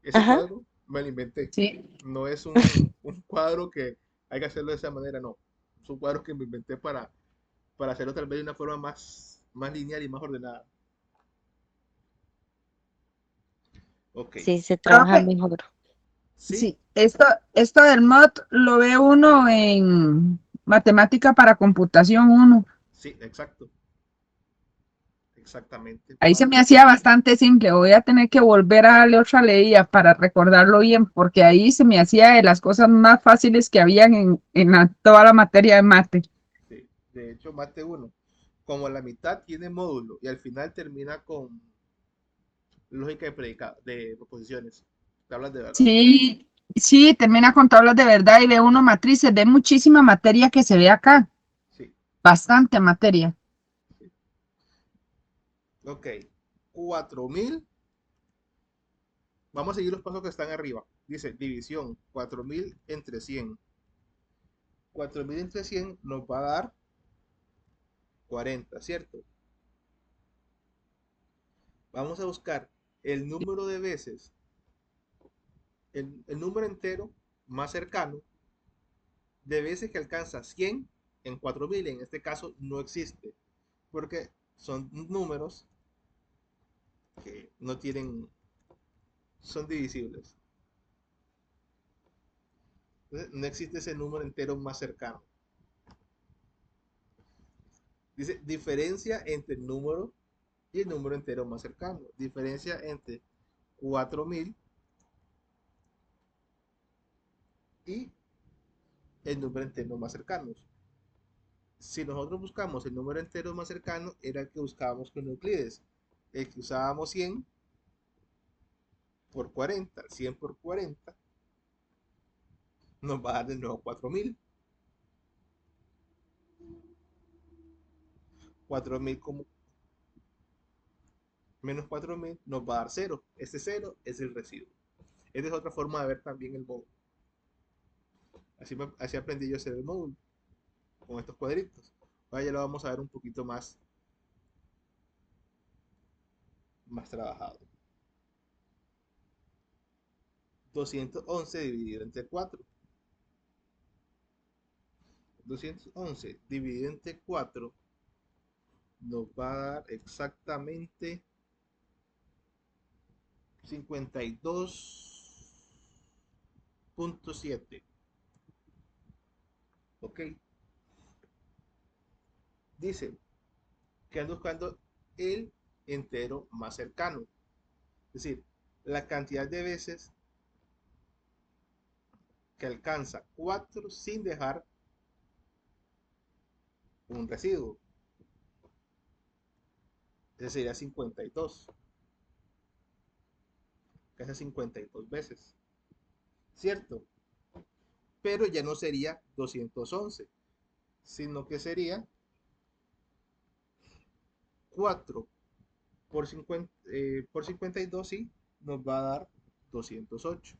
ese Ajá. cuadro me lo inventé. Sí. No es un cuadro que hay que hacerlo de esa manera, no. Es un cuadro que me inventé para hacerlo tal vez de una forma más lineal y más ordenada. Ok. Sí, se trabaja Profe, mejor. Sí, sí, esto del mod lo ve uno en matemática para computación uno. sí, exacto. Exactamente. Ahí se me hacía bastante simple. Voy a tener que volver a darle otra leída para recordarlo bien, porque ahí se me hacía de las cosas más fáciles que habían toda la materia de mate. Sí. De hecho, mate uno, como la mitad tiene módulo y al final termina con lógica de predicado, de proposiciones, tablas de verdad. Sí, sí, termina con tablas de verdad y ve uno matrices, ve muchísima materia que se ve acá, Sí, bastante materia. sí. Ok. 4000. Vamos a seguir los pasos que están arriba. Dice división 4000 entre 100. 4000 entre 100 nos va a dar 40, ¿cierto? Vamos a buscar el número de veces, el número entero más cercano de veces que alcanza 100 en 4000. En este caso no existe, porque son números que no tienen, son divisibles. Entonces, no existe ese número entero más cercano. Dice diferencia entre el número y el número entero más cercano. Diferencia entre 4000 y el número entero más cercano. Si nosotros buscamos el número entero más cercano, era el que buscábamos con Euclides. El que usábamos 100 por 40, 100 por 40, nos va a dar de nuevo 4000. 4000 como menos 4000 nos va a dar cero. Ese cero es el residuo. Esta es otra forma de ver también el módulo. Así aprendí yo a hacer el módulo, con estos cuadritos. Ahora ya lo vamos a ver un poquito más trabajado. 211 dividido entre 4. 211 dividido entre 4 nos va a dar exactamente 52.7. ¿Ok? Dice que ando buscando el entero más cercano. Es decir, la cantidad de veces que alcanza 4 sin dejar un residuo. Ese sería 52. Que hace 52 veces. ¿Cierto? Pero ya no sería 211, sino que sería 4 por 52, sí, nos va a dar 208.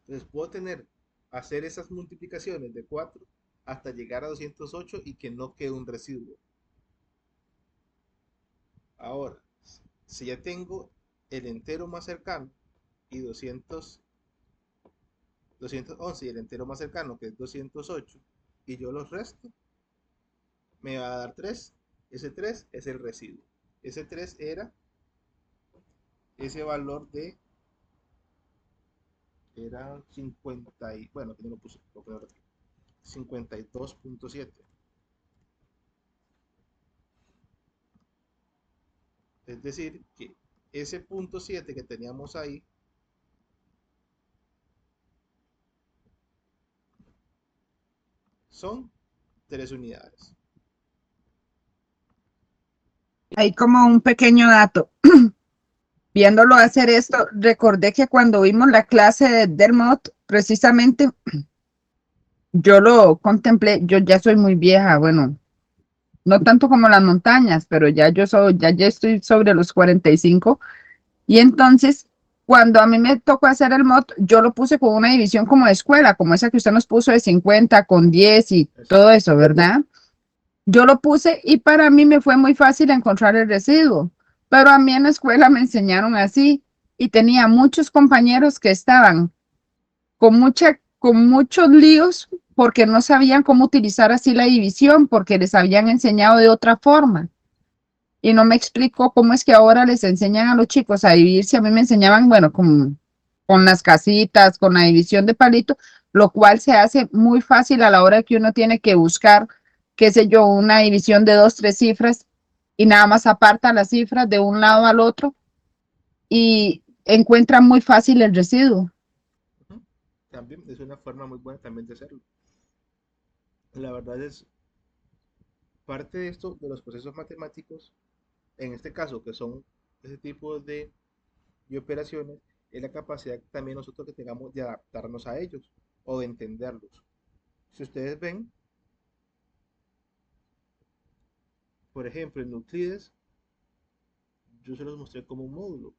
Entonces puedo hacer esas multiplicaciones de 4 hasta llegar a 208 y que no quede un residuo. Ahora, si ya tengo el entero más cercano y 211 y el entero más cercano que es 208 y yo los resto, me va a dar 3. Ese 3 es el residuo. Ese 3 era ese valor de, era 50 y, bueno, aquí no lo puse, lo puedo ver, 52.7. Es decir, que ese punto 7 que teníamos ahí son 3 unidades. hay como un pequeño dato. Viéndolo hacer esto, recordé que cuando vimos la clase de Dermot, precisamente yo lo contemplé, yo ya soy muy vieja, bueno, no tanto como las montañas, pero ya estoy sobre los 45. Y entonces, cuando a mí me tocó hacer el MOT, yo lo puse con una división como de escuela, como esa que usted nos puso de 50 con 10 y todo Exacto. eso, ¿verdad? Yo lo puse y para mí me fue muy fácil encontrar el residuo, pero a mí en la escuela me enseñaron así y tenía muchos compañeros que estaban con muchos líos porque no sabían cómo utilizar así la división, porque les habían enseñado de otra forma. Y no me explicó cómo es que ahora les enseñan a los chicos a dividir. Si a mí me enseñaban, bueno, con las casitas, con la división de palito, lo cual se hace muy fácil a la hora que uno tiene que buscar, qué sé yo, una división de dos, tres cifras y nada más aparta las cifras de un lado al otro y encuentra muy fácil el residuo. Ujú. También es una forma muy buena también de hacerlo. La verdad es, parte de esto, de los procesos matemáticos, en este caso, que son ese tipo de operaciones, es la capacidad también nosotros que tengamos de adaptarnos a ellos o de entenderlos. Si ustedes ven, por ejemplo, en Euclides, yo se los mostré como un módulo.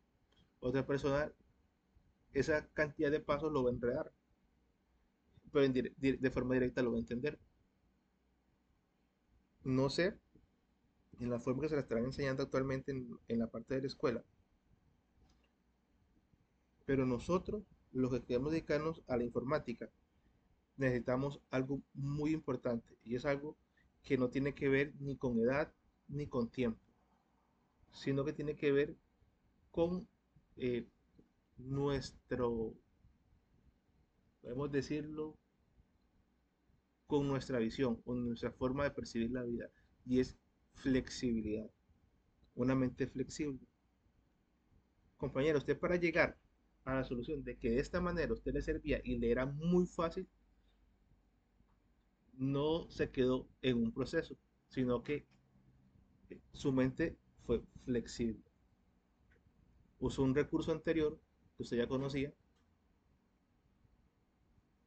Otra persona, esa cantidad de pasos lo va a enredar, pero de forma directa lo va a entender. No sé, en la forma que se la estarán enseñando actualmente en la parte de la escuela, pero nosotros, los que queremos dedicarnos a la informática, necesitamos algo muy importante y es algo que no tiene que ver ni con edad ni con tiempo, sino que tiene que ver con eh, nuestro, podemos decirlo, con nuestra visión, con nuestra forma de percibir la vida y es flexibilidad, una mente flexible. Compañero, usted para llegar a la solución de que de esta manera usted le servía y le era muy fácil, no se quedó en un proceso, sino que su mente fue flexible. Usó un recurso anterior que usted ya conocía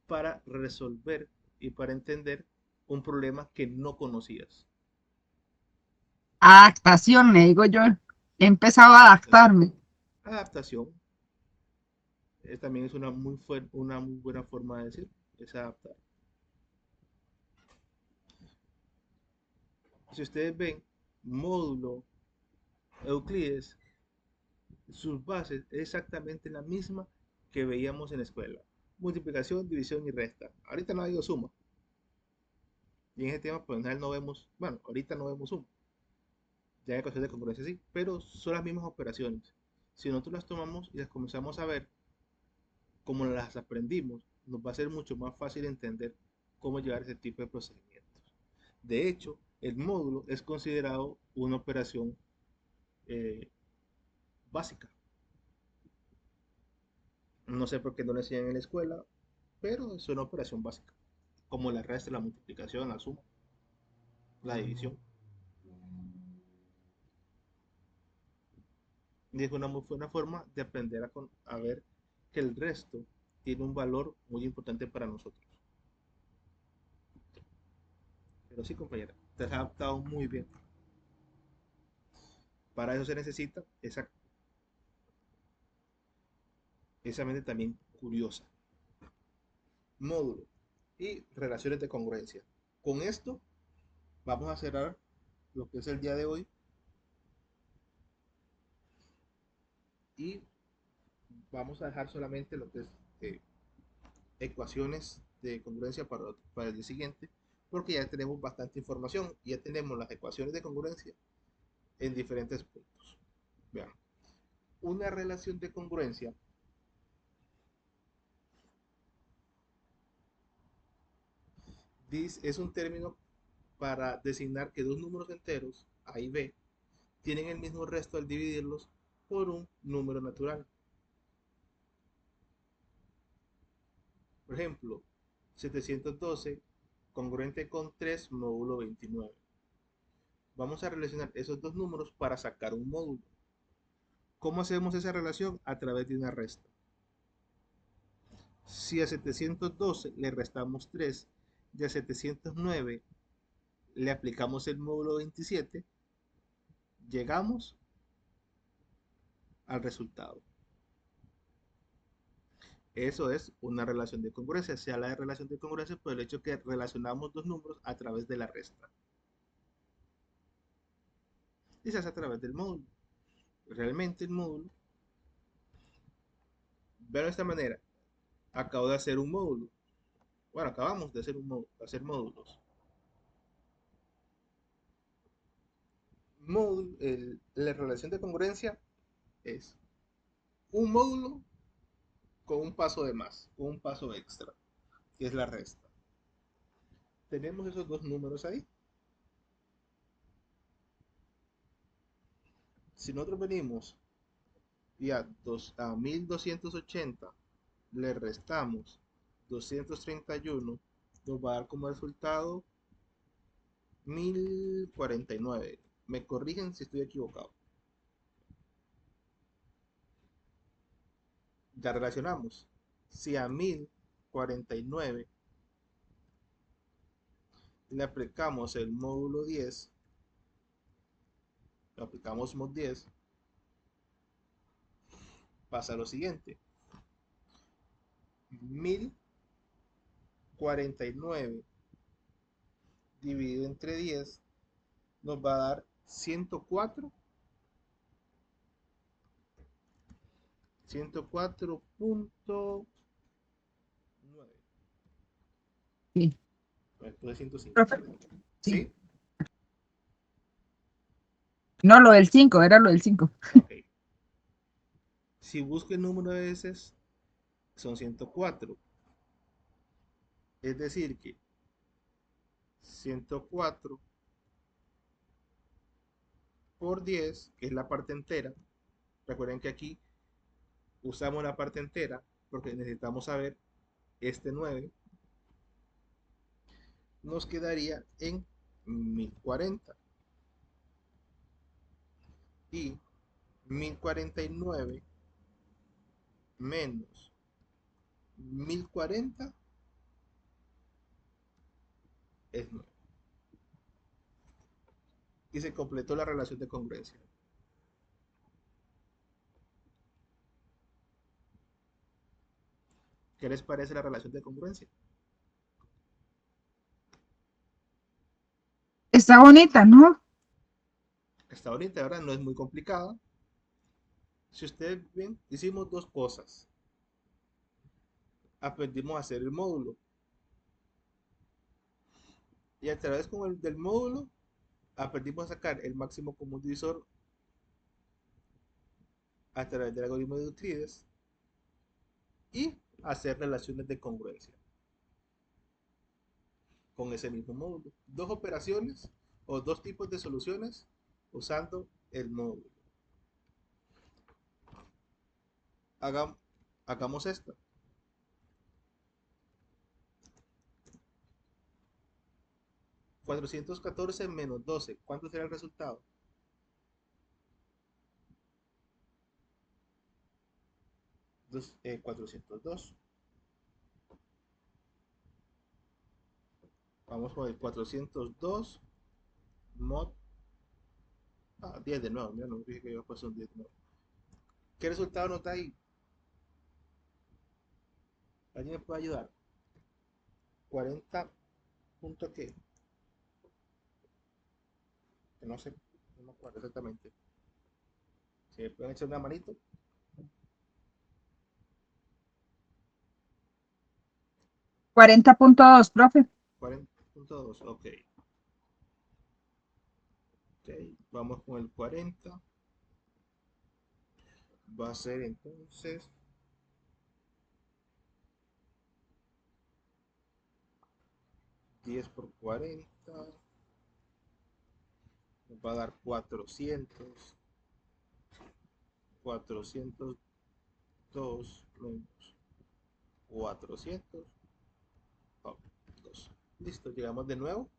para resolver y para entender un problema que no conocías. Adaptación, le digo yo. He empezado a Adaptación. adaptarme. Adaptación también es una muy buena forma de decir, es adaptar. Si ustedes ven, módulo, Euclides, sus bases es exactamente la misma que veíamos en la escuela. Multiplicación, división y resta. Ahorita no ha habido suma. Y en ese tema, pues en general no vemos, bueno, ahorita no vemos suma. Ya hay ecuaciones de congruencia sí, pero son las mismas operaciones. Si nosotros las tomamos y las comenzamos a ver como las aprendimos, nos va a ser mucho más fácil entender cómo llevar ese tipo de procedimientos. De hecho, el módulo es considerado una operación eh, básica. No sé por qué no lo enseñan en la escuela, pero es una operación básica, como la resta, la multiplicación, la suma, la división. Y es una muy buena forma de aprender a ver que el resto tiene un valor muy importante para nosotros. Pero sí, compañera, te has adaptado muy bien. Para eso se necesita esa mente también curiosa. Módulo y relaciones de congruencia. Con esto vamos a cerrar lo que es el día de hoy y vamos a dejar solamente lo que es ecuaciones de congruencia para el día siguiente, porque ya tenemos bastante información y ya tenemos las ecuaciones de congruencia en diferentes puntos. Vean, una relación de congruencia es un término para designar que dos números enteros, A y B, tienen el mismo resto al dividirlos por un número natural. Por ejemplo, 712 congruente con 3 módulo 29. Vamos a relacionar esos dos números para sacar un módulo. ¿Cómo hacemos esa relación? A través de una resta. Si a 712 le restamos 3 y a 709 le aplicamos el módulo 27, llegamos al resultado. Eso es una relación de congruencia. Se habla de relación de congruencia por el hecho que relacionamos dos números a través de la resta. Y se hace a través del módulo. Realmente el módulo, vean de esta manera, acabo de hacer un módulo. Bueno, acabamos de hacer un módulo, hacer módulos. La relación de congruencia es un módulo con un paso de más, con un paso extra, que es la resta. Tenemos esos dos números ahí. Si nosotros venimos y a 1280 le restamos 231, nos va a dar como resultado 1049. Me corrigen si estoy equivocado. Ya relacionamos. Si a 1049 le aplicamos el módulo 10, le aplicamos mod 10, pasa lo siguiente. 1049 dividido entre 10 nos va a dar 104, 104.9. Sí. Después de 105. Profe, sí. ¿Sí? No, lo del 5 era lo del 5. Ok. Si busco el número de veces, son 104. Es decir que 104 por 10, que es la parte entera. Recuerden que aquí usamos la parte entera porque necesitamos saber este 9. Nos quedaría en 1040. Y 1049 menos 1040 es 9. Y se completó la relación de congruencia. ¿Qué les parece la relación de congruencia? Está bonita, ¿no? Hasta ahorita, ahora no es muy complicada. Si ustedes ven, hicimos dos cosas. Aprendimos a hacer el módulo. Y a través del módulo, aprendimos a sacar el máximo común divisor a través del algoritmo de Euclides y hacer relaciones de congruencia con ese mismo módulo. Dos operaciones o dos tipos de soluciones usando el módulo. Hagamos esta. 414 menos 12. ¿Cuánto será el resultado? 402. Vamos con el 402 mod 10 de nuevo. Mira, no dije que iba a pasar un 10 de nuevo. ¿Qué resultado nos da ahí? ¿Alguien me puede ayudar? 40 punto qué? Que no sé, no me acuerdo exactamente. Si me pueden echar una manito. 40.2, profe. 40.2, ok. Ok, vamos con el 40. Va a ser entonces 10 por 40. Nos va a dar 400. 402 menos 400. Oh, 2. Listo, llegamos de nuevo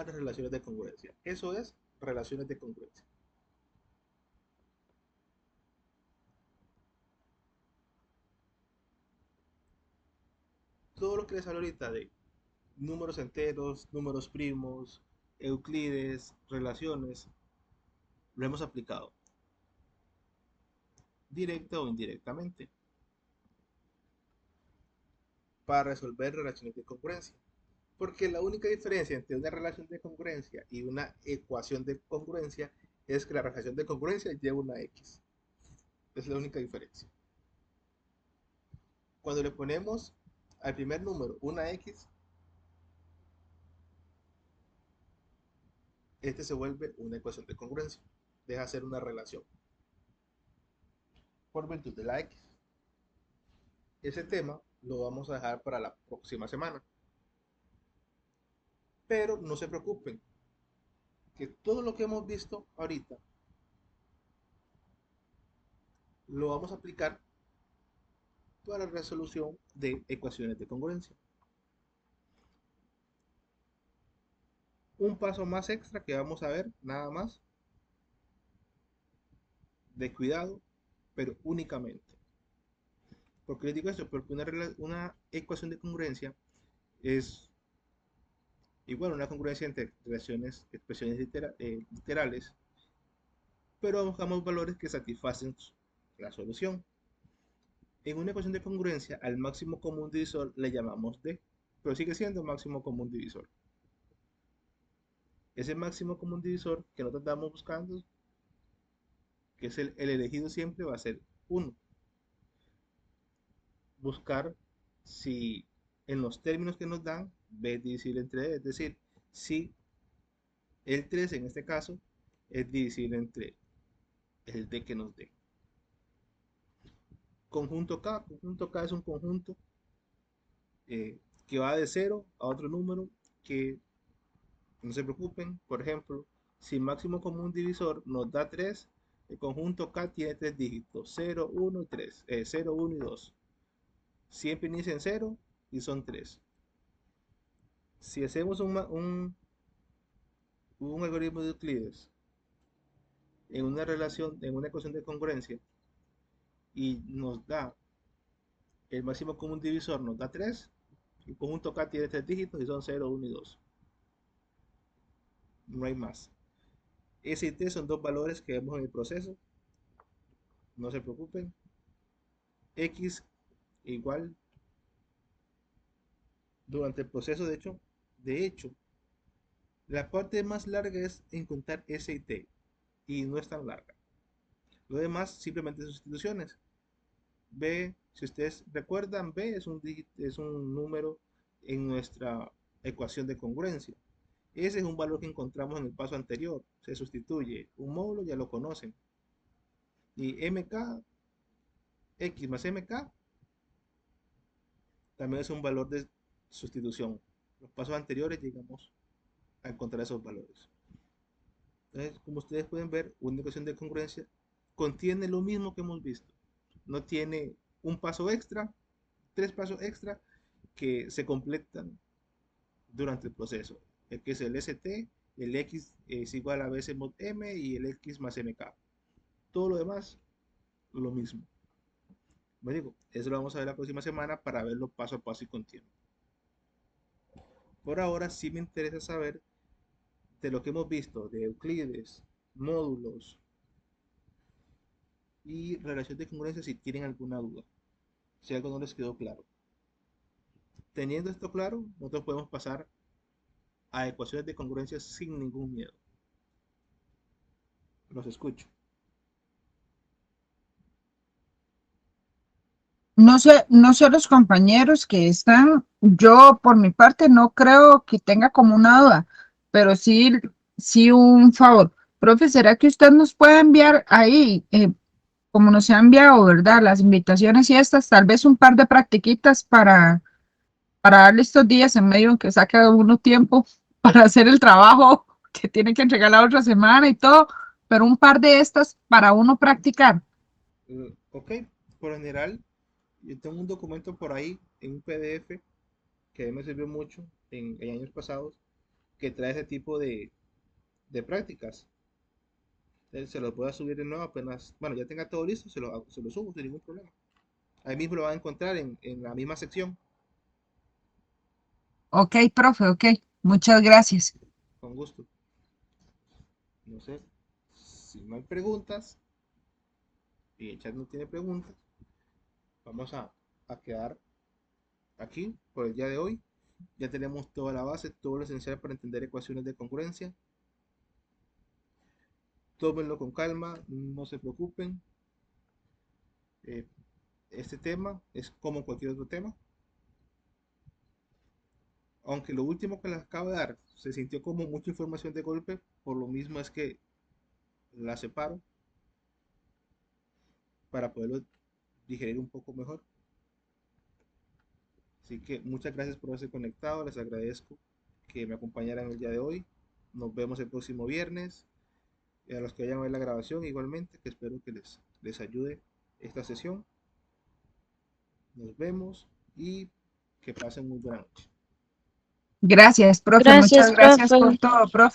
a las relaciones de congruencia. Eso es relaciones de congruencia. Todo lo que les hablo ahorita de números enteros, números primos, Euclides, relaciones, lo hemos aplicado directa o indirectamente para resolver relaciones de congruencia. Porque la única diferencia entre una relación de congruencia y una ecuación de congruencia es que la relación de congruencia lleva una X. Es la única diferencia. Cuando le ponemos al primer número una X, este se vuelve una ecuación de congruencia. Deja de ser una relación. Por virtud de la X. Ese tema lo vamos a dejar para la próxima semana. Pero no se preocupen, que todo lo que hemos visto ahorita lo vamos a aplicar para la resolución de ecuaciones de congruencia. Un paso más extra que vamos a ver, nada más, de cuidado, pero únicamente. ¿Por qué les digo esto? Porque una ecuación de congruencia es igual una congruencia entre relaciones, expresiones literales, pero buscamos valores que satisfacen la solución. En una ecuación de congruencia, al máximo común divisor le llamamos D, pero sigue siendo máximo común divisor. Ese máximo común divisor que nosotros estamos buscando, que es el elegido siempre, va a ser 1. Buscar si en los términos que nos dan, B es divisible entre D, es decir, si el 3 en este caso es divisible entre el D que nos dé. Conjunto K es un conjunto que va de 0 a otro número que no se preocupen. Por ejemplo, si máximo común divisor nos da 3, el conjunto K tiene 3 dígitos, 0, 1 y 3, 0, 1 y 2. Siempre inicia en 0 y son 3. Si hacemos un algoritmo de Euclides en una relación, en una ecuación de congruencia y nos da el máximo común divisor, nos da 3, el conjunto K tiene 3 dígitos y son 0, 1 y 2. No hay más. S y T son dos valores que vemos en el proceso. No se preocupen. X igual durante el proceso, de hecho, la parte más larga es encontrar S y T y no es tan larga. Lo demás simplemente sustituciones. B, si ustedes recuerdan, B es un número en nuestra ecuación de congruencia. Ese es un valor que encontramos en el paso anterior. Se sustituye. Un módulo ya lo conocen. Y MK, X más MK, también es un valor de sustitución. Los pasos anteriores llegamos a encontrar esos valores. Entonces, como ustedes pueden ver, una ecuación de congruencia contiene lo mismo que hemos visto. No tiene un paso extra, 3 pasos extra que se completan durante el proceso. El que es el ST, el X es igual a BC mod M y el X más MK. Todo lo demás, lo mismo. Me digo, eso lo vamos a ver la próxima semana para verlo paso a paso y con tiempo. Por ahora sí me interesa saber de lo que hemos visto de Euclides, módulos y relación de congruencia si tienen alguna duda, si algo no les quedó claro. Teniendo esto claro, nosotros podemos pasar a ecuaciones de congruencia sin ningún miedo. Los escucho. No sé los compañeros que están, yo por mi parte no creo que tenga como una duda, pero sí un favor. Profe, ¿será que usted nos puede enviar ahí, como nos ha enviado, ¿verdad? Las invitaciones y estas, tal vez un par de practiquitas para darle estos días en medio en que saque uno tiempo para hacer el trabajo que tiene que entregar la otra semana y todo, pero un par de estas para uno practicar. Ok, por lo general, yo tengo un documento por ahí en un PDF que me sirvió mucho en años pasados, que trae ese tipo de prácticas. Entonces, se los voy a subir de nuevo apenas, bueno, ya tenga todo listo, se lo subo sin ningún problema. Ahí mismo lo van a encontrar en la misma sección, Ok, profe, ok. Muchas gracias. con gusto. No sé, si no hay preguntas, y el chat no tiene preguntas, vamos a quedar aquí por el día de hoy. Ya tenemos toda la base, todo lo esencial para entender ecuaciones de congruencia. Tómenlo con calma, no se preocupen. Eh, este tema es como cualquier otro tema. Aunque lo último que les acabo de dar se sintió como mucha información de golpe, por lo mismo es que la separo para poderlo digerir un poco mejor. Así que muchas gracias por haberse conectado, les agradezco que me acompañaran el día de hoy. Nos vemos el próximo viernes. Y a los que vayan a ver la grabación igualmente, que espero que les ayude esta sesión. Nos vemos y que pasen muy buena noche. Gracias, profe. Gracias, Muchas gracias profe. por todo, profe.